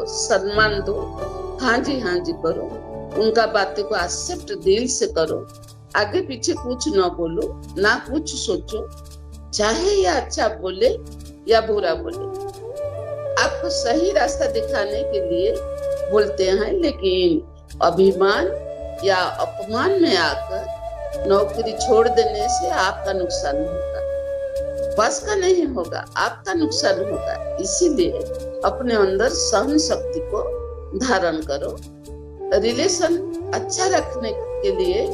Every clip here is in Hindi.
सम्मान दो, हाँ जी करो, उनका बातों को एक्सेप्ट दिल से करो, आगे पीछे कुछ ना बोलो, ना कुछ सोचो, चाहे ये अच्छा बोले या बुरा बोले, आपको सही रास्ता दिखाने के लिए बोलते हैं, लेकिन अभिमान या अपमान में आकर नौकरी छोड़ देने से आपका नुकसान होगा, बस का नहीं होगा, आपका नुकसान होगा। इसीलिए अपने अंदर सहन शक्ति को धारण करो। रिलेशन अच्छा रखने के लिए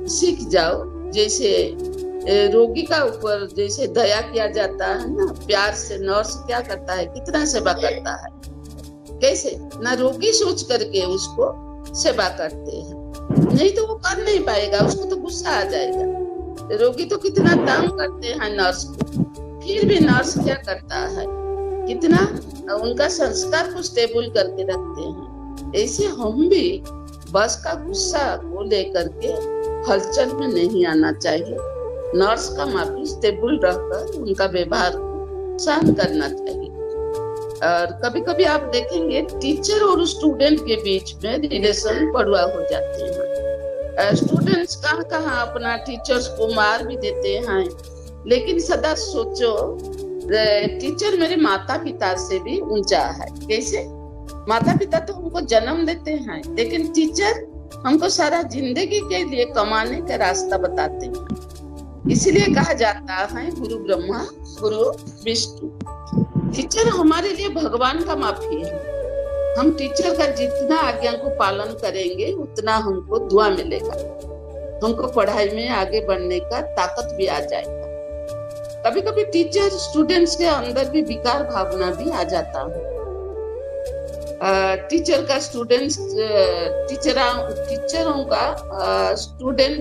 सीख जाओ। जैसे रोगी का ऊपर जैसे दया किया जाता है ना, प्यार से नर्स क्या करता है, कितना सेवा करता है, कैसे ना रोगी सोच करके उसको सेवा करते हैं, नहीं तो वो कर नहीं पाएगा, उसको तो गुस्सा आ जाएगा। रोगी तो कितना तंग करते हैं नर्स को, फिर भी नर्स क्या करता है, कितना उनका संस्कार को स्टेबल करके रखते हैं। ऐसे हम भी बस का गुस्सा को लेकर के हलचल में नहीं आना चाहिए। नर्स का माफी स्टेबल रहकर उनका व्यवहार सहन करना चाहिए। और कभी कभी आप देखेंगे टीचर और स्टूडेंट के बीच में रिलेशन कड़वा हो जाते हैं। स्टूडेंट्स कहाँ अपना टीचर्स को मार भी देते हैं, लेकिन सदा सोचो टीचर मेरे माता पिता से भी ऊंचा है। कैसे? माता पिता तो हमको जन्म देते हैं, लेकिन टीचर हमको सारा जिंदगी के लिए कमाने का रास्ता बताते हैं। इसलिए कहा जाता है गुरु ब्रह्मा गुरु विष्णु। टीचर हमारे लिए भगवान का माफी है। हम टीचर का जितना आज्ञा को पालन करेंगे उतना हमको दुआ मिलेगा, हमको पढ़ाई में आगे बढ़ने का ताकत भी आ जाएगा। कभी कभी टीचर स्टूडेंट्स के अंदर भी विकार भावना भी आ जाता है। टीचर का स्टूडेंट्स टीचरों का स्टूडेंट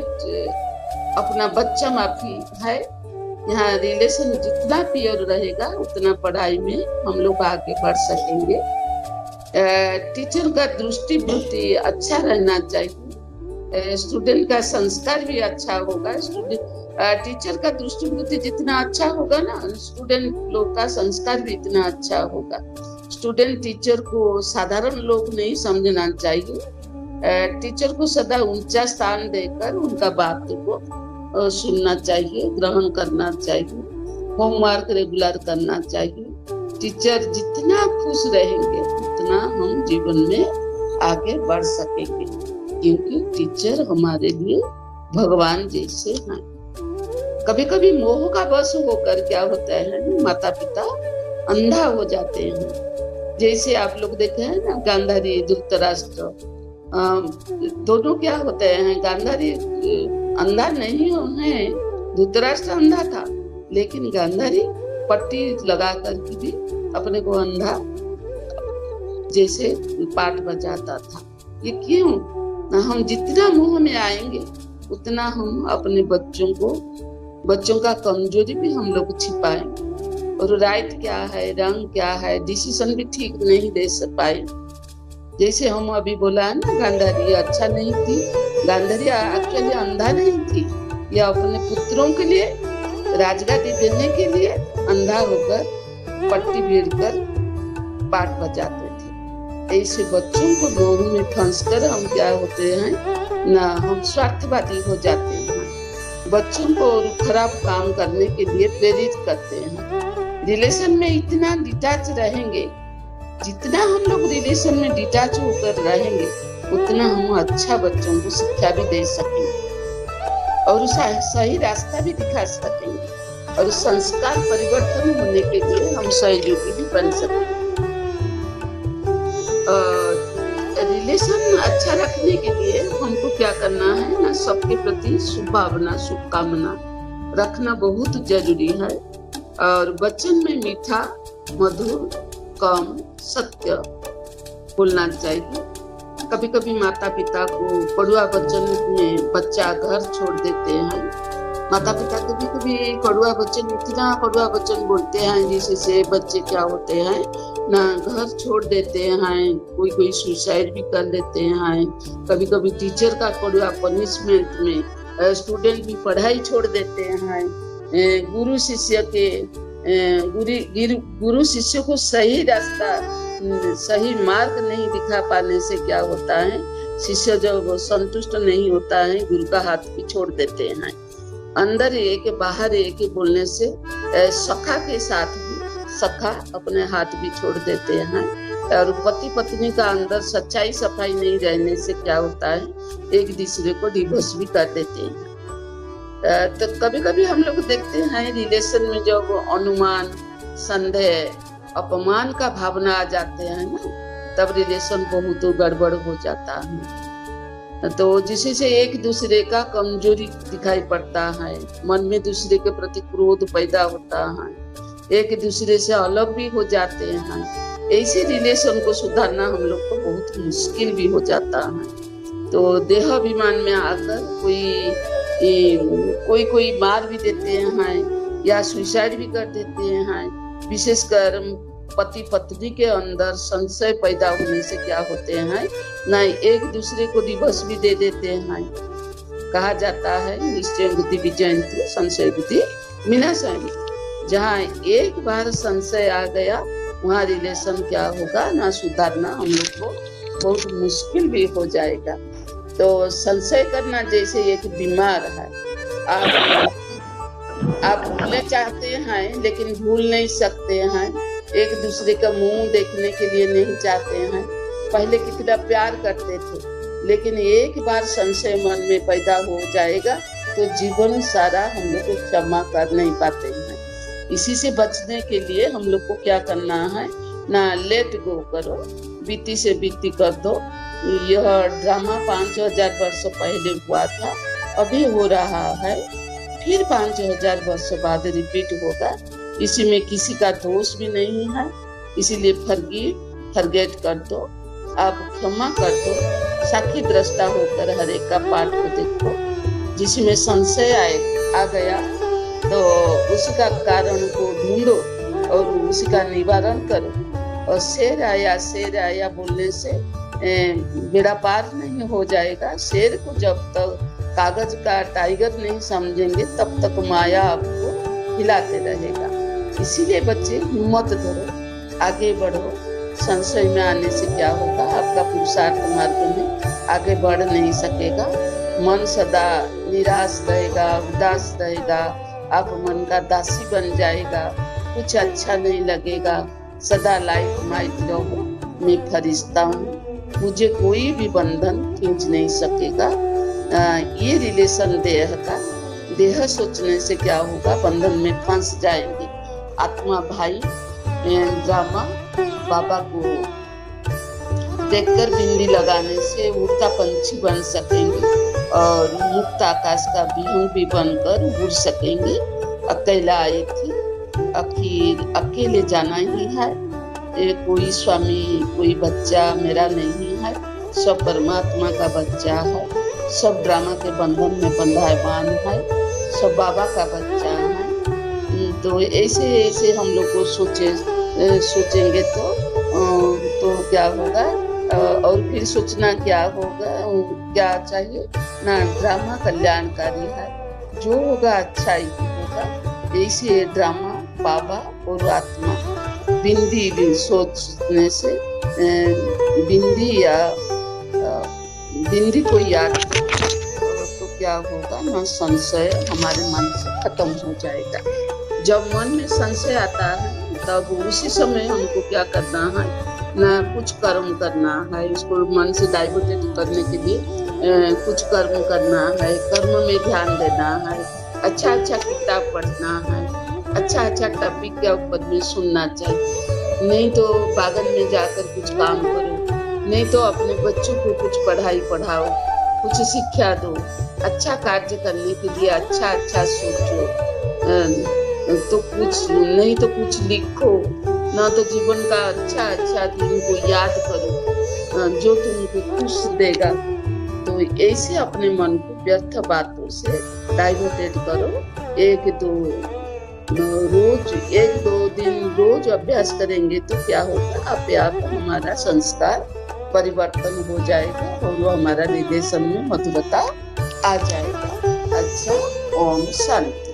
अपना बच्चा माफी है। यहाँ रिलेशन जितना प्योर रहेगा उतना पढ़ाई में हम लोग आगे बढ़ सकेंगे। टीचर का दृष्टि बुद्धि अच्छा रहना चाहिए, स्टूडेंट का संस्कार भी अच्छा होगा। टीचर का दृष्टि बुद्धि जितना अच्छा होगा ना, स्टूडेंट लोग का संस्कार भी इतना अच्छा होगा। स्टूडेंट टीचर को साधारण लोग नहीं समझना चाहिए। टीचर को सदा ऊंचा स्थान देकर उनका बात को सुनना चाहिए, ग्रहण करना चाहिए, होमवर्क रेगुलर करना चाहिए। टीचर जितना खुश रहेंगे उतना हम जीवन में आगे बढ़ सकेंगे, क्योंकि टीचर हमारे लिए भगवान जैसे हैं। कभी कभी मोह का वश होकर क्या होता है, माता पिता अंधा हो जाते हैं। जैसे आप लोग देखे हैं ना, गांधारी धृतराष्ट्र दोनों क्या होते हैं, गांधारी अंधा नहीं है, धृतराष्ट्र अंधा था, लेकिन गांधारी पट्टी लगा करके भी अपने को अंधा जैसे पाठ बजाता था। ये क्यों? हम जितना मुंह में आएंगे उतना हम अपने बच्चों का कमजोरी भी हम लोग छिपाएंगे, और राइट क्या है, रंग क्या है, डिसीजन भी ठीक नहीं दे पाए। जैसे हम अभी बोला है ना, गांधारी अच्छा नहीं थी, गांधारी एक्चुअली अंधा नहीं थी, या अपने पुत्रों के लिए राजगादी देने के लिए अंधा होकर पट्टी भीड़ कर पाठ बजाते थे। ऐसे बच्चों को मोह में फंसकर हम क्या होते हैं ना, हम स्वार्थवादी हो जाते हैं, बच्चों को खराब काम करने के लिए प्रेरित करते हैं। रिलेशन में इतना डिटैच रहेंगे, जितना हम लोग रिलेशन में डिटैच होकर रहेंगे उतना हम अच्छा बच्चों को शिक्षा भी दे सकेंगे और सही रास्ता भी दिखा सकेंगे, और संस्कार परिवर्तन होने के लिए हम सहयोगी भी बन सकेंगे। रिलेशन अच्छा रखने के लिए हमको क्या करना है ना, सबके प्रति शुभभावना शुभकामना रखना बहुत जरूरी है, और वचन में मीठा मधुर कम सत्य बोलना चाहिए। कभी कभी माता पिता को कड़वा वचन में बच्चा घर छोड़ देते हैं। माता पिता कभी कभी कड़वा वचन, इतना कड़वा वचन बोलते हैं जिससे बच्चे क्या होते हैं ना, घर छोड़ देते हैं, कोई सुसाइड भी कर लेते हैं। कभी कभी टीचर का कड़वा पनिशमेंट में स्टूडेंट भी पढ़ाई छोड़ देते हैं। गुरु शिष्य के गुरु शिष्य को सही रास्ता, सही मार्ग नहीं दिखा पाने से क्या होता है, शिष्य जब संतुष्ट नहीं होता है गुरु का हाथ भी छोड़ देते हैं। अंदर एक बाहर एक बोलने से सखा के साथ भी सखा अपने हाथ भी छोड़ देते हैं। और पति पत्नी का अंदर सच्चाई सफाई नहीं रहने से क्या होता है, एक दूसरे को डिवोर्स भी कर देते हैं। तो कभी कभी हम लोग देखते हैं रिलेशन में जब अनुमान, संदेह, अपमान का भावना आ जाते हैं ना, तब रिलेशन बहुत गड़बड़ हो जाता है। तो जिससे से एक दूसरे का कमजोरी दिखाई पड़ता है, मन में दूसरे के प्रति क्रोध पैदा होता है, एक दूसरे से अलग भी हो जाते हैं। ऐसे रिलेशन को सुधारना हम लोग को बहुत मुश्किल भी हो जाता है। तो देह अभिमान में आकर कोई मार भी देते हैं या सुसाइड भी कर देते हैं। विशेषकर पति पत्नी के अंदर संशय पैदा होने से क्या होते हैं ना, एक दूसरे को डिवोर्स भी दे देते हैं। कहा जाता है निश्चय बुद्धि विजयंती संशय बुद्धि विनाशयति। जहाँ एक बार संशय आ गया वहाँ रिलेशन क्या होगा ना, सुधारना हम लोग को बहुत मुश्किल भी हो जाएगा। तो संशय करना जैसे एक बीमार है, आप भूलना चाहते हैं लेकिन भूल नहीं सकते हैं, एक दूसरे का मुंह देखने के लिए नहीं चाहते हैं। पहले कितना प्यार करते थे, लेकिन एक बार संशय मन में पैदा हो जाएगा तो जीवन सारा हम लोग को क्षमा कर नहीं पाते हैं। इसी से बचने के लिए हम लोग को क्या करना है ना, लेट गो करो, बीती से बीती कर दो। यह ड्रामा 5000 वर्ष पहले हुआ था, अभी हो रहा है, फिर 5000 वर्ष बाद रिपीट होगा। इसी में किसी का दोष भी नहीं है, इसीलिए फॉरगेट कर दो, आप क्षमा कर दो। साक्षी दृष्टा होकर हर एक का पाठ को देखो। जिसमें संशय आ गया तो उसी का कारण को ढूंढो और उसी का निवारण करो। और शेर आया बोलने से बेड़ा पार नहीं हो जाएगा। शेर को जब तक कागज का टाइगर नहीं समझेंगे तब तक माया आपको हिलाते रहेगा। इसीलिए बच्चे हिम्मत धरो, आगे बढ़ो। संशय में आने से क्या होगा, आपका पुरुषार्थ मार्ग में आगे बढ़ नहीं सकेगा। मन सदा निराश रहेगा, उदास रहेगा, आप मन का दासी बन जाएगा, कुछ अच्छा नहीं लगेगा। सदा लाइफ माइट रहो, मैं फरिश्ता हूँ, मुझे कोई भी बंधन खींच नहीं सकेगा। ये रिलेशन देह सोचने से क्या होगा, बंधन में फंस जाएंगे। आत्मा भाई ड्रामा बाबा को देखकर बिंदी लगाने से उड़ता पंछी बन सकेंगे और मुक्त आकाश का बिहंग भी बनकर उड़ सकेंगे। अकेला आई थी, आखिर अकेले जाना ही है। कोई स्वामी कोई बच्चा मेरा नहीं है, सब परमात्मा का बच्चा है, सब ड्रामा के बंधन में बंधायमान है, सब बाबा का बच्चा है। तो ऐसे हम लोग को सोचेंगे तो क्या होगा। और फिर सोचना क्या होगा, क्या चाहिए ना, ड्रामा कल्याणकारी है, जो होगा अच्छा ही होगा। ऐसे ड्रामा बाबा और आत्मा बिंदी सोचने से बिंदी को याद तो क्या होगा ना, संशय हमारे मन से खत्म हो जाएगा। जब मन में संशय आता है तब उसी समय हमको क्या करना है ना, कुछ कर्म करना है। इसको मन से डाइवर्टेड करने के लिए कुछ कर्म करना है, कर्म में ध्यान देना है, अच्छा किताब पढ़ना है, अच्छा टॉपिक के ऊपर में सुनना चाहिए। नहीं तो बागन में जाकर कुछ काम करो, नहीं तो अपने बच्चों को कुछ पढ़ाई पढ़ाओ, कुछ शिक्षा दो। अच्छा कार्य करने के लिए अच्छा सोचो, तो कुछ नहीं तो कुछ लिखो ना, तो जीवन का अच्छा दिन को याद करो जो तुमको खुश देगा। तो ऐसे अपने मन को व्यर्थ बातों से डाइवर्टेड करो। एक दो दिन रोज अभ्यास करेंगे तो क्या होगा, अपने आप हमारा संस्कार परिवर्तन हो जाएगा और वो हमारा रिलेशन में मधुरता आ जाएगा। अच्छा, ओम शांति।